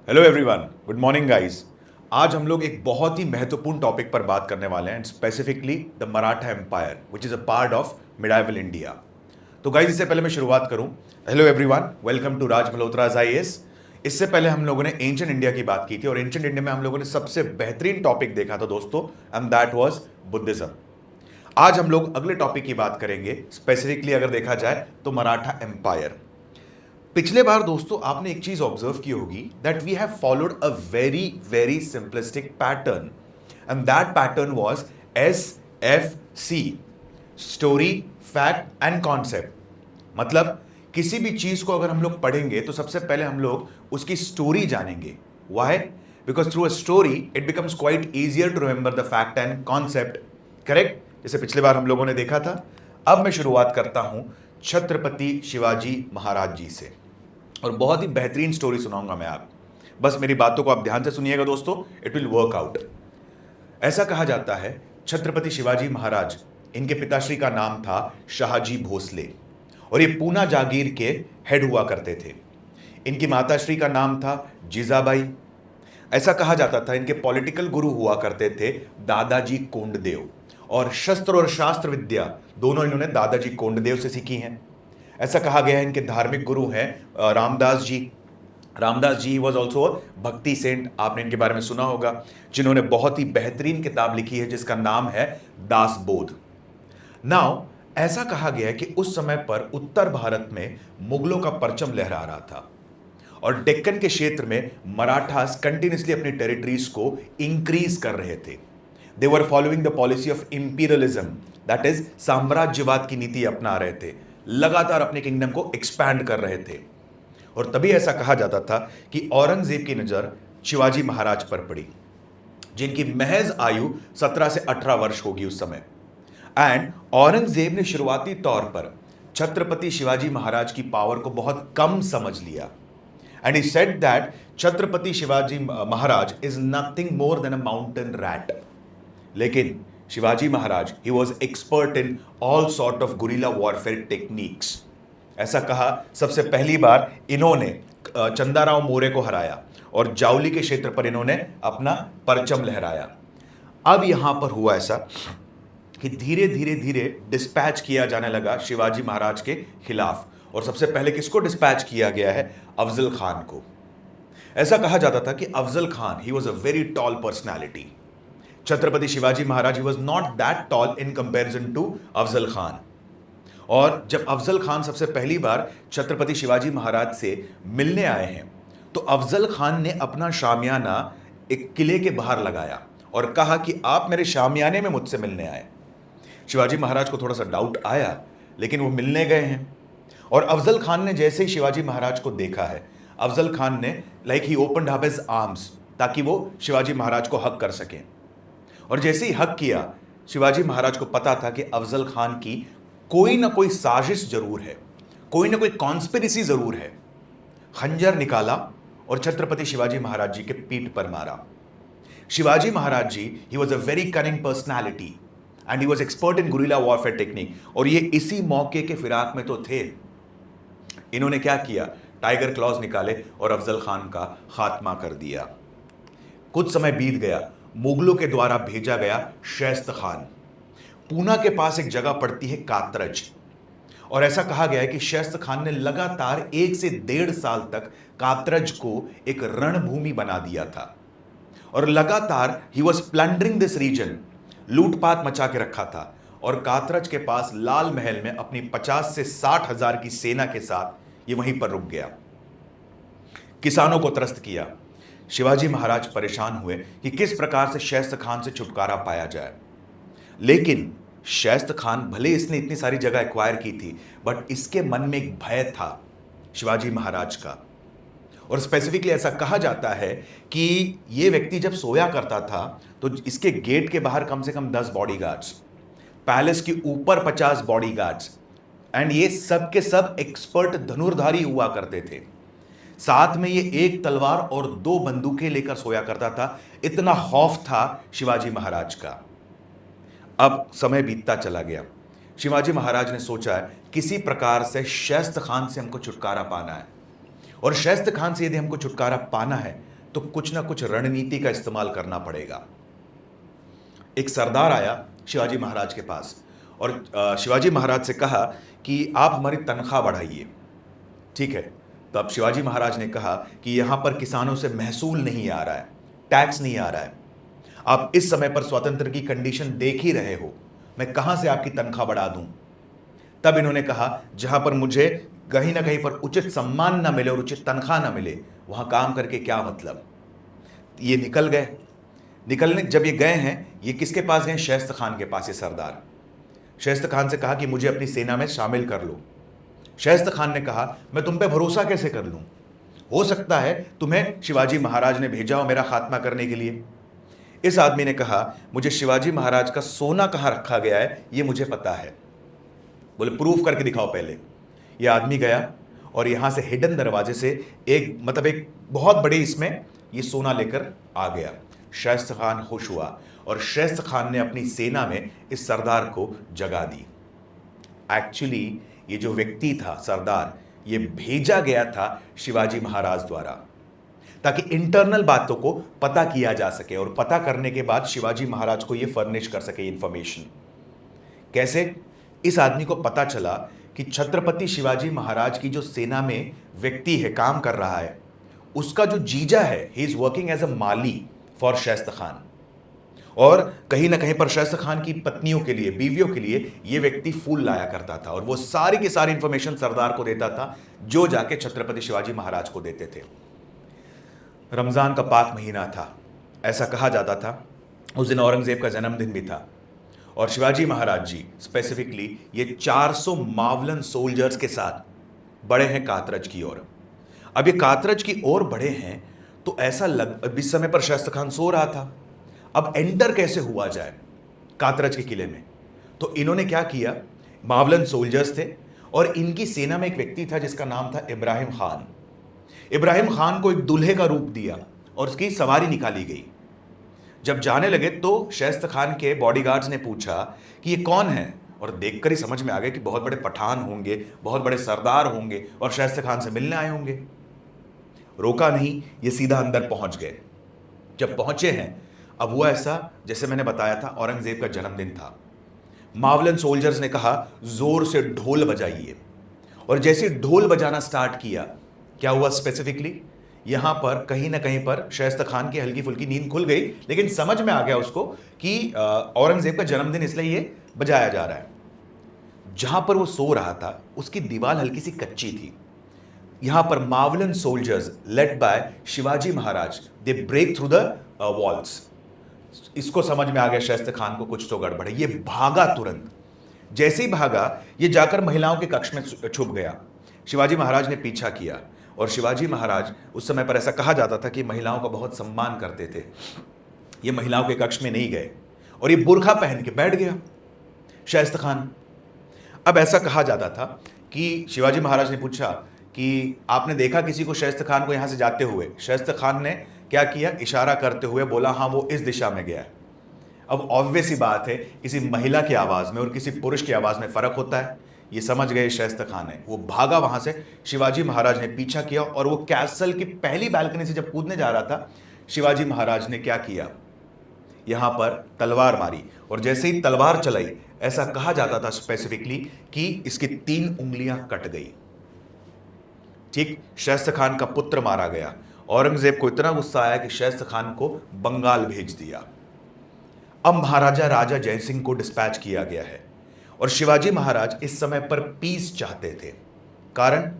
Hello everyone, good morning guys. आज हम लोग एक बहुत ही महत्वपूर्ण टॉपिक पर बात करने वाले हैं, specifically the Maratha empire which is a part of medieval India. तो गाइस, इससे पहले मैं शुरुआत करूं, hello everyone, welcome to Raj Malhotra's IAS. इससे पहले हम लोगों ने एंशिएंट इंडिया की बात की थी और एंशिएंट इंडिया में हम लोगों ने सबसे बेहतरीन टॉपिक देखा था दोस्तों, एंड दैट वाज बुद्धिज्म। आज हम लोग अगले टॉपिक की बात करेंगे, स्पेसिफिकली अगर देखा जाए तो मराठा एम्पायर। पिछले बार दोस्तों आपने एक चीज ऑब्जर्व की होगी that we have followed a very very simplistic pattern, and that pattern was SFC, story, fact and concept. मतलब किसी भी चीज को अगर हम लोग पढ़ेंगे तो सबसे पहले हम लोग उसकी स्टोरी जानेंगे। Why? Because through a story it becomes quite easier to remember the fact and concept. Correct? जैसे पिछले बार हम लोगों ने देखा था। अब मैं शुरुआत करता हूं छत्रपति शिवाजी महाराज जी से, और बहुत ही बेहतरीन स्टोरी सुनाऊंगा मैं आप। बस मेरी बातों को आप ध्यान से सुनिएगा दोस्तों, इट विल वर्क आउट। ऐसा कहा जाता है छत्रपति शिवाजी महाराज, इनके पिताश्री का नाम था शाहजी भोसले और ये पूना जागीर के हेड हुआ करते थे। इनकी माताश्री का नाम था जीजाबाई। ऐसा कहा जाता था इनके पॉलिटिकल गुरु हुआ करते थे दादाजी कोंडदेव, और शस्त्र और शास्त्र विद्या दोनों इन्होंने दादाजी कोंडदेव से सीखी हैं। ऐसा कहा गया है इनके धार्मिक गुरु हैं रामदास जी। रामदास जी वॉज ऑल्सो भक्ति सेंट, आपने इनके बारे में सुना होगा, जिन्होंने बहुत ही बेहतरीन किताब लिखी है जिसका नाम है दासबोध। नाउ ऐसा कहा गया है कि उस समय पर उत्तर भारत में मुगलों का परचम लहरा रहा था और डेक्कन के क्षेत्र में मराठास कंटिन्यूसली अपनी टेरिटरीज को इंक्रीज कर रहे थे। They were following the policy of imperialism, that is साम्राज्यवाद की नीति अपना रहे थे, लगातार अपने किंगडम को एक्सपैंड कर रहे थे। और तभी ऐसा कहा जाता था कि औरंगजेब की नजर शिवाजी महाराज पर पड़ी, जिनकी महज आयु 17 से 18 वर्ष होगी उस समय। एंड औरंगजेब ने शुरुआती तौर पर छत्रपति शिवाजी महाराज की पावर को बहुत कम समझ लिया, and he said that Chhatrapati Shivaji Maharaj is nothing more than a mountain rat. लेकिन Shivaji Maharaj he was expert in all sort of guerrilla warfare techniques. ऐसा कहा सबसे पहली बार इन्होंने चंदाराव मोरे को हराया और जावली के क्षेत्र पर इन्होंने अपना परचम लहराया। अब यहां पर हुआ ऐसा कि धीरे धीरे धीरे डिस्पैच किया जाने लगा शिवाजी महाराज के खिलाफ, और सबसे पहले किसको डिस्पैच किया गया है? अफजल खान को। ऐसा कहा जाता था कि Afzal Khan he was a very tall personality. Chhatrapati Shivaji Maharaj he was not that tall in comparison to Afzal Khan. और जब अफजल खान सबसे पहली बार छत्रपति शिवाजी महाराज से मिलने आए हैं तो अफजल खान ने अपना शामियाना एक किले के बाहर लगाया और कहा कि आप मेरे शामियाने में मुझसे मिलने आए। शिवाजी महाराज को थोड़ा सा डाउट आया, लेकिन वो मिलने गए हैं। और अफजल खान ने जैसे ही शिवाजी महाराज को देखा है, अफजल खान ने ही ओपनड अप हिज आर्म्स ताकि वो शिवाजी महाराज को हक कर सकें। और जैसे ही हक किया, शिवाजी महाराज को पता था कि अफजल खान की कोई ना कोई साजिश जरूर है, कोई ना कोई कॉन्स्पिरेसी जरूर है। खंजर निकाला और छत्रपति शिवाजी महाराज जी के पीठ पर मारा। Shivaji Maharaj ji he was a very cunning personality and he was expert in guerrilla warfare technique, और ये इसी मौके के फिराक में तो थे। इन्होंने क्या किया? टाइगर क्लॉज निकाले और अफजल खान का खात्मा कर दिया। कुछ समय बीत गया, मुगलों के द्वारा भेजा गया शैस्त खान। पूना के पास एक जगह पड़ती है कात्रज, और ऐसा कहा गया है कि शैस्त खान ने लगातार 1 से 1.5 साल तक कात्रज को एक रणभूमि बना दिया था, और लगातार he was plundering this region, लूटपाट मचा के रखा था। और कात्रज के पास लाल महल में अपनी 50 से 60 हजार की सेना के साथ ये वहीं पर रुक गया। किसानों को त्रस्त किया। शिवाजी महाराज परेशान हुए कि किस प्रकार से शैस्त खान से छुटकारा पाया जाए। लेकिन शैस्त खान, भले इसने इतनी सारी जगह एक्वायर की थी, बट इसके मन में एक भय था शिवाजी महाराज का। और स्पेसिफिकली ऐसा कहा जाता है कि यह व्यक्ति जब सोया करता था तो इसके गेट के बाहर कम से कम 10 बॉडीगार्ड्स, पैलेस के ऊपर 50 बॉडीगार्ड्स, एंड ये सब के सब एक्सपर्ट धनुर्धारी हुआ करते थे। साथ में ये एक तलवार और 2 बंदूकें लेकर सोया करता था। इतना खौफ था शिवाजी महाराज का। अब समय बीतता चला गया। शिवाजी महाराज ने सोचा किसी प्रकार से शैस्त खान से हमको छुटकारा पाना है, और शैस्त खान से यदि हमको छुटकारा पाना है तो कुछ ना कुछ रणनीति का इस्तेमाल करना पड़ेगा। एक सरदार आया शिवाजी महाराज के पास और शिवाजी महाराज से कहा कि आप हमारी तनख्वाह बढ़ाइए। ठीक है, तब शिवाजी महाराज ने कहा कि यहां पर किसानों से महसूल नहीं आ रहा है, टैक्स नहीं आ रहा है, आप इस समय पर स्वतंत्र की कंडीशन देख ही रहे हो, मैं कहां से आपकी तनख्वाह बढ़ा दूं। तब इन्होंने कहा जहां पर मुझे कहीं ना कहीं पर उचित सम्मान ना मिले और उचित तनख्वाह ना मिले, वहां काम करके क्या मतलब। ये निकल गए। निकलने जब ये गए हैं, ये किसके पास गए? शाइस्ता खान के पास। ये सरदार शाइस्ता खान से कहा कि मुझे अपनी सेना में शामिल कर लो। शाइस्ता खान ने कहा मैं तुम पे भरोसा कैसे कर लूं, हो सकता है तुम्हें शिवाजी महाराज ने भेजा हो मेरा खात्मा करने के लिए। इस आदमी ने कहा मुझे शिवाजी महाराज का सोना कहां रखा गया है ये मुझे पता है। बोले प्रूफ करके दिखाओ पहले। यह आदमी गया और यहां से हिडन दरवाजे से एक बहुत बड़े इसमें ये सोना लेकर आ गया। शाइस्ता खान खुश हुआ और शाइस्ता खान ने अपनी सेना में इस सरदार को जगा दी। एक्चुअली ये जो व्यक्ति था सरदार, ये भेजा गया था शिवाजी महाराज द्वारा ताकि इंटरनल बातों को पता किया जा सके और पता करने के बाद शिवाजी महाराज को ये फर्निश कर सके इंफॉर्मेशन। कैसे? इस आदमी को पता चला कि छत्रपति शिवाजी महाराज की जो सेना में व्यक्ति है, काम कर रहा है, उसका जो जीजा है, he is working as a mali for Shaista Khan. और कहीं ना कहीं पर शाइस्ता खान की पत्नियों के लिए, बीवियों के लिए ये व्यक्ति फूल लाया करता था और वो सारी की सारी इंफॉर्मेशन सरदार को देता था, जो जाके छत्रपति शिवाजी महाराज को देते थे। रमजान का पाक महीना था, ऐसा कहा जाता था। उस दिन औरंगजेब का जन्मदिन भी था और शिवाजी महाराज जी स्पेसिफिकली ये 400 मावलन सोल्जर्स के साथ बढ़े हैं कातरज की ओर। अब ये कातरज की ओर बढ़े हैं तो ऐसा लग, इस समय पर शाइस्ता खान सो रहा था। अब एंटर कैसे हुआ जाए कातरज के किले में? तो इन्होंने क्या किया, मावलन सोल्जर्स थे और इनकी सेना में एक व्यक्ति था जिसका नाम था इब्राहिम खान। इब्राहिम खान को एक दूल्हे का रूप दिया और उसकी सवारी निकाली गई। जब जाने लगे तो शाइस्ता खान के बॉडीगार्ड्स ने पूछा कि ये कौन है, और देखकर ही समझ में आ गया कि बहुत बड़े पठान होंगे, बहुत बड़े सरदार होंगे और शाइस्ता खान से मिलने आए होंगे। रोका नहीं, ये सीधा अंदर पहुंच गए। जब पहुंचे हैं, अब हुआ ऐसा जैसे मैंने बताया था, औरंगजेब का जन्मदिन था। मावलन सोल्जर्स ने कहा जोर से ढोल बजाइए, और जैसे ढोल बजाना स्टार्ट किया, क्या हुआ स्पेसिफिकली, यहां पर कहीं ना कहीं पर शाइस्ता खान की हल्की फुल्की नींद खुल गई, लेकिन समझ में आ गया उसको कि औरंगजेब का जन्मदिन, इसलिए ये बजाया जा रहा है। जहां पर वो सो रहा था उसकी दीवार हल्की सी कच्ची थी। यहां पर Mavlan soldiers led by Shivaji Maharaj, they break through the walls. इसको समझ में आ गया शाइस्ता खान को कुछ तो गड़बड़ है। ये भागा तुरंत। जैसे ही भागा, ये जाकर महिलाओं के कक्ष में छुप गया। शिवाजी महाराज ने पीछा किया और शिवाजी महाराज, उस समय पर ऐसा कहा जाता था कि महिलाओं का बहुत सम्मान करते थे, ये महिलाओं के कक्ष में नहीं गए और ये बुर्खा पहन के बैठ गया शाइस्ता खान। अब ऐसा कहा जाता था कि शिवाजी महाराज ने पूछा कि आपने देखा किसी को शाइस्ता खान को यहां से जाते हुए? शाइस्ता खान ने क्या किया, इशारा करते हुए बोला हाँ वो इस दिशा में गया है। अब ऑब्वियस ही बात है, किसी महिला की आवाज में और किसी पुरुष की आवाज में फर्क होता है। ये समझ गए शाइस्ता खान है, वो भागा वहां से। शिवाजी महाराज ने पीछा किया और वो कैसल की पहली बालकनी से जब कूदने जा रहा था, शिवाजी महाराज ने क्या किया, यहां पर तलवार मारी और जैसे ही तलवार चलाई, ऐसा कहा जाता था स्पेसिफिकली कि इसकी 3 उंगलियां कट गई। ठीक, शाइस्ता खान का पुत्र मारा गया। औरंगजेब को इतना गुस्सा आया कि शाइस्ता खान को बंगाल भेज दिया। अब महाराजा राजा जयसिंह को डिस्पैच किया गया है और शिवाजी महाराज इस समय पर पीस चाहते थे। कारण,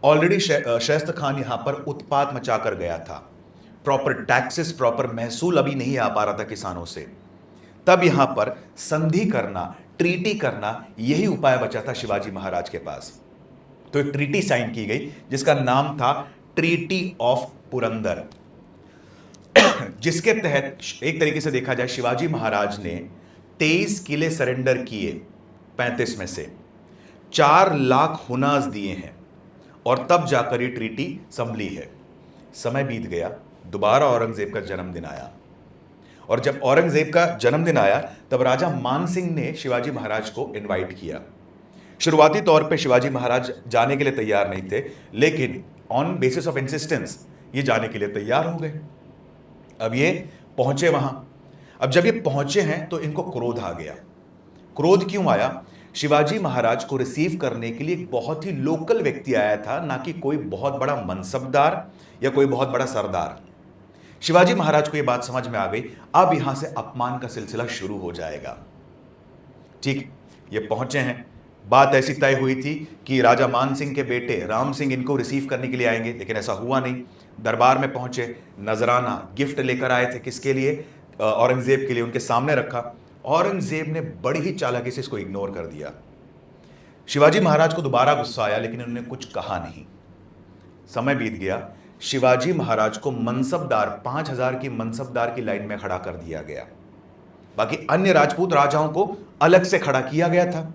ऑलरेडी शाइस्ता खान यहां पर उत्पात मचाकर गया था। प्रॉपर टैक्सेस, प्रॉपर महसूल अभी नहीं आ पा रहा था किसानों से। तब यहां पर संधि करना, ट्रीटी करना, यही उपाय बचा था शिवाजी महाराज के पास। तो एक ट्रीटी साइन की गई जिसका नाम था ट्रीटी ऑफ पुरंदर, जिसके तहत एक तरीके से देखा जाए शिवाजी महाराज ने 23 किले सरेंडर किए, 35 में से 4 लाख हुनास दिए हैं और तब जाकर ये ट्रीटी संभली है। समय बीत गया, दोबारा औरंगजेब का जन्मदिन आया और जब औरंगजेब का जन्मदिन आया तब राजा मान सिंह ने शिवाजी महाराज को इनवाइट किया। शुरुआती तौर पे शिवाजी महाराज जाने के लिए तैयार नहीं थे, लेकिन ऑन बेसिस ऑफ इंसिस्टेंस ये जाने के लिए तैयार हो गए। अब ये पहुंचे वहां। अब जब ये पहुंचे हैं तो इनको क्रोध आ गया। क्रोध क्यों आया? शिवाजी महाराज को रिसीव करने के लिए एक बहुत ही लोकल व्यक्ति आया था, ना कि कोई बहुत बड़ा मनसबदार या कोई बहुत बड़ा सरदार। शिवाजी महाराज को यह बात समझ में आ गई, अब यहां से अपमान का सिलसिला शुरू हो जाएगा। ठीक, ये पहुंचे हैं। बात ऐसी तय हुई थी कि राजा मान सिंह के बेटे राम सिंह इनको रिसीव करने के लिए आएंगे, लेकिन ऐसा हुआ नहीं। दरबार में पहुंचे, नजराना गिफ्ट लेकर आए थे। किसके लिए? औरंगजेब के लिए। उनके सामने रखा। औरंगजेब ने बड़ी ही चालाकी से इसको इग्नोर कर दिया। शिवाजी महाराज को दोबारा गुस्सा आया, लेकिन उन्होंने कुछ कहा नहीं। समय बीत गया। शिवाजी महाराज को मनसबदार 5000 की मनसबदार की लाइन में खड़ा कर दिया गया। बाकी अन्य राजपूत राजाओं को अलग से खड़ा किया गया था।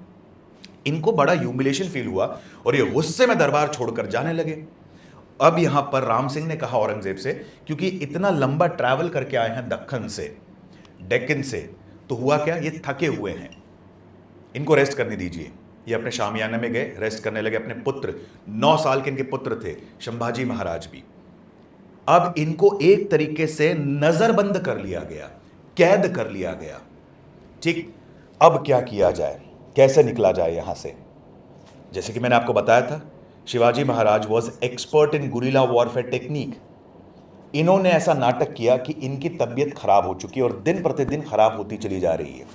इनको बड़ा ह्यूमिलेशन फील हुआ और ये गुस्से में दरबार छोड़कर जाने लगे। अब यहां पर राम सिंह ने कहा औरंगजेब से, क्योंकि इतना लंबा ट्रैवल करके आए हैं दक्कन से, डेक्कन से, तो हुआ क्या, ये थके हुए हैं, इनको रेस्ट करने दीजिए। ये अपने शामियाने में गए, रेस्ट करने लगे। अपने पुत्र, 9 साल के इनके पुत्र थे, संभाजी महाराज भी। अब इनको एक तरीके से नजरबंद कर लिया गया, कैद कर लिया गया। ठीक, अब क्या किया जाए, कैसे निकला जाए यहां से? जैसे कि मैंने आपको बताया था, Shivaji Maharaj was expert in guerrilla warfare technique. इन्होंने ऐसा नाटक किया कि इनकी तबीयत खराब हो चुकी है और दिन प्रतिदिन खराब होती चली जा रही है।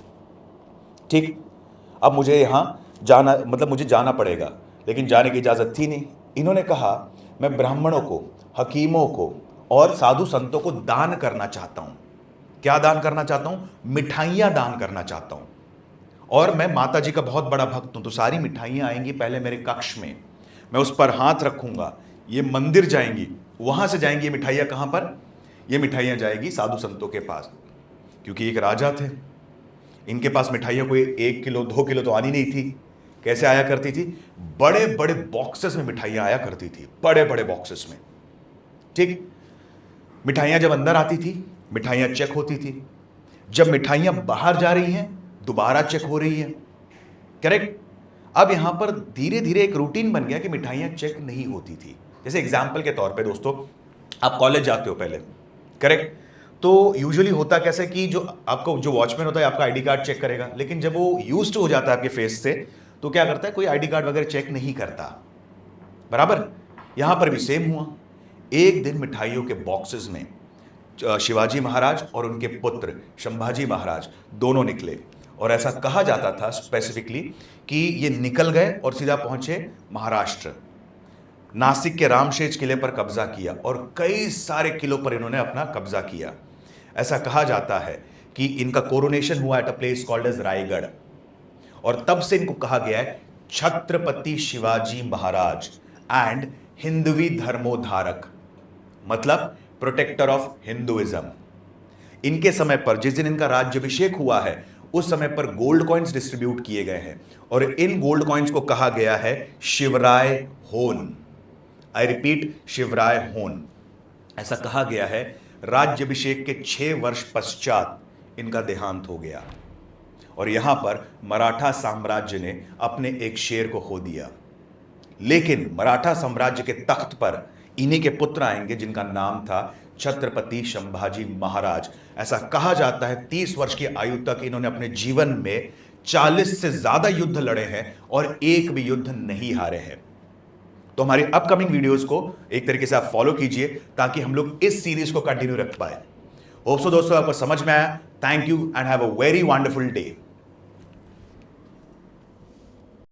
ठीक, अब मुझे यहां जाना, मतलब मुझे जाना पड़ेगा, लेकिन जाने की इजाजत थी नहीं। इन्होंने कहा, मैं ब्राह्मणों को, हकीमों को और साधु संतों को दान करना चाहता हूं। क्या दान करना चाहता हूं? मिठाइयां दान करना चाहता हूं। और मैं माता जी का बहुत बड़ा भक्त हूं, तो सारी मिठाइयां आएंगी पहले मेरे कक्ष में, मैं उस पर हाथ रखूंगा, ये मंदिर जाएंगी, वहां से जाएंगी। ये मिठाइयां कहां पर? ये मिठाइयां जाएगी साधु संतों के पास, क्योंकि एक राजा थे, इनके पास मिठाइयां कोई 1 किलो 2 किलो तो आनी नहीं थी। कैसे आया करती थी? बड़े बड़े बॉक्सेस में मिठाइयां आया करती थी, बड़े बड़े बॉक्सेस में। ठीक, मिठाइयां जब अंदर आती थी, मिठाइयां चेक होती थी। जब मिठाइयां बाहर जा रही हैं, दोबारा चेक हो रही है। करेक्ट। अब यहां पर धीरे धीरे एक रूटीन बन गया कि मिठाइयां चेक नहीं होती थी। जैसे एग्जाम्पल के तौर पे दोस्तों, आप कॉलेज जाते हो पहले, करेक्ट, तो यूजुअली होता कैसे कि जो आपको जो वॉचमैन होता है आपका आईडी कार्ड चेक करेगा, लेकिन जब वो यूज्ड हो जाता है आपके फेस से, तो क्या करता है, कोई आईडी कार्ड वगैरह चेक नहीं करता। बराबर, यहां पर भी सेम हुआ। एक दिन मिठाइयों के बॉक्सेस में शिवाजी महाराज और उनके पुत्र संभाजी महाराज दोनों निकले, और ऐसा कहा जाता था स्पेसिफिकली कि ये निकल गए और सीधा पहुंचे महाराष्ट्र। नासिक के रामशेज किले पर कब्जा किया और कई सारे किलों पर इन्होंने अपना कब्जा किया। ऐसा कहा जाता है कि इनका कोरोनेशन हुआ at a place called as Raigad, और तब से इनको कहा गया है छत्रपति शिवाजी महाराज एंड हिंदवी धर्मोद्धारक, मतलब प्रोटेक्टर ऑफ हिंदुइज्म। इनके समय पर, जिस दिन इनका राज्याभिषेक हुआ है, उस समय पर गोल्ड कॉइन्स डिस्ट्रीब्यूट किए गए हैं, और इन गोल्ड कॉइन्स को कहा गया है शिवराय होन। आई रिपीट, शिवराय होन। ऐसा कहा गया है राज्याभिषेक के 6 वर्ष पश्चात इनका देहांत हो गया, और यहां पर मराठा साम्राज्य ने अपने एक शेर को खो दिया। लेकिन मराठा साम्राज्य के तख्त पर इन्हीं के पुत्र आएंगे जिनका नाम था छत्रपति संभाजी महाराज। ऐसा कहा जाता है 30 वर्ष की आयु तक इन्होंने अपने जीवन में 40 से ज्यादा युद्ध लड़े हैं और एक भी युद्ध नहीं हारे हैं। तो हमारी अपकमिंग वीडियोस को एक तरीके से आप फॉलो कीजिए ताकि हम लोग इस सीरीज को कंटिन्यू रख पाए। होप सो दोस्तों आपको समझ में आया। Thank you and have a very wonderful day.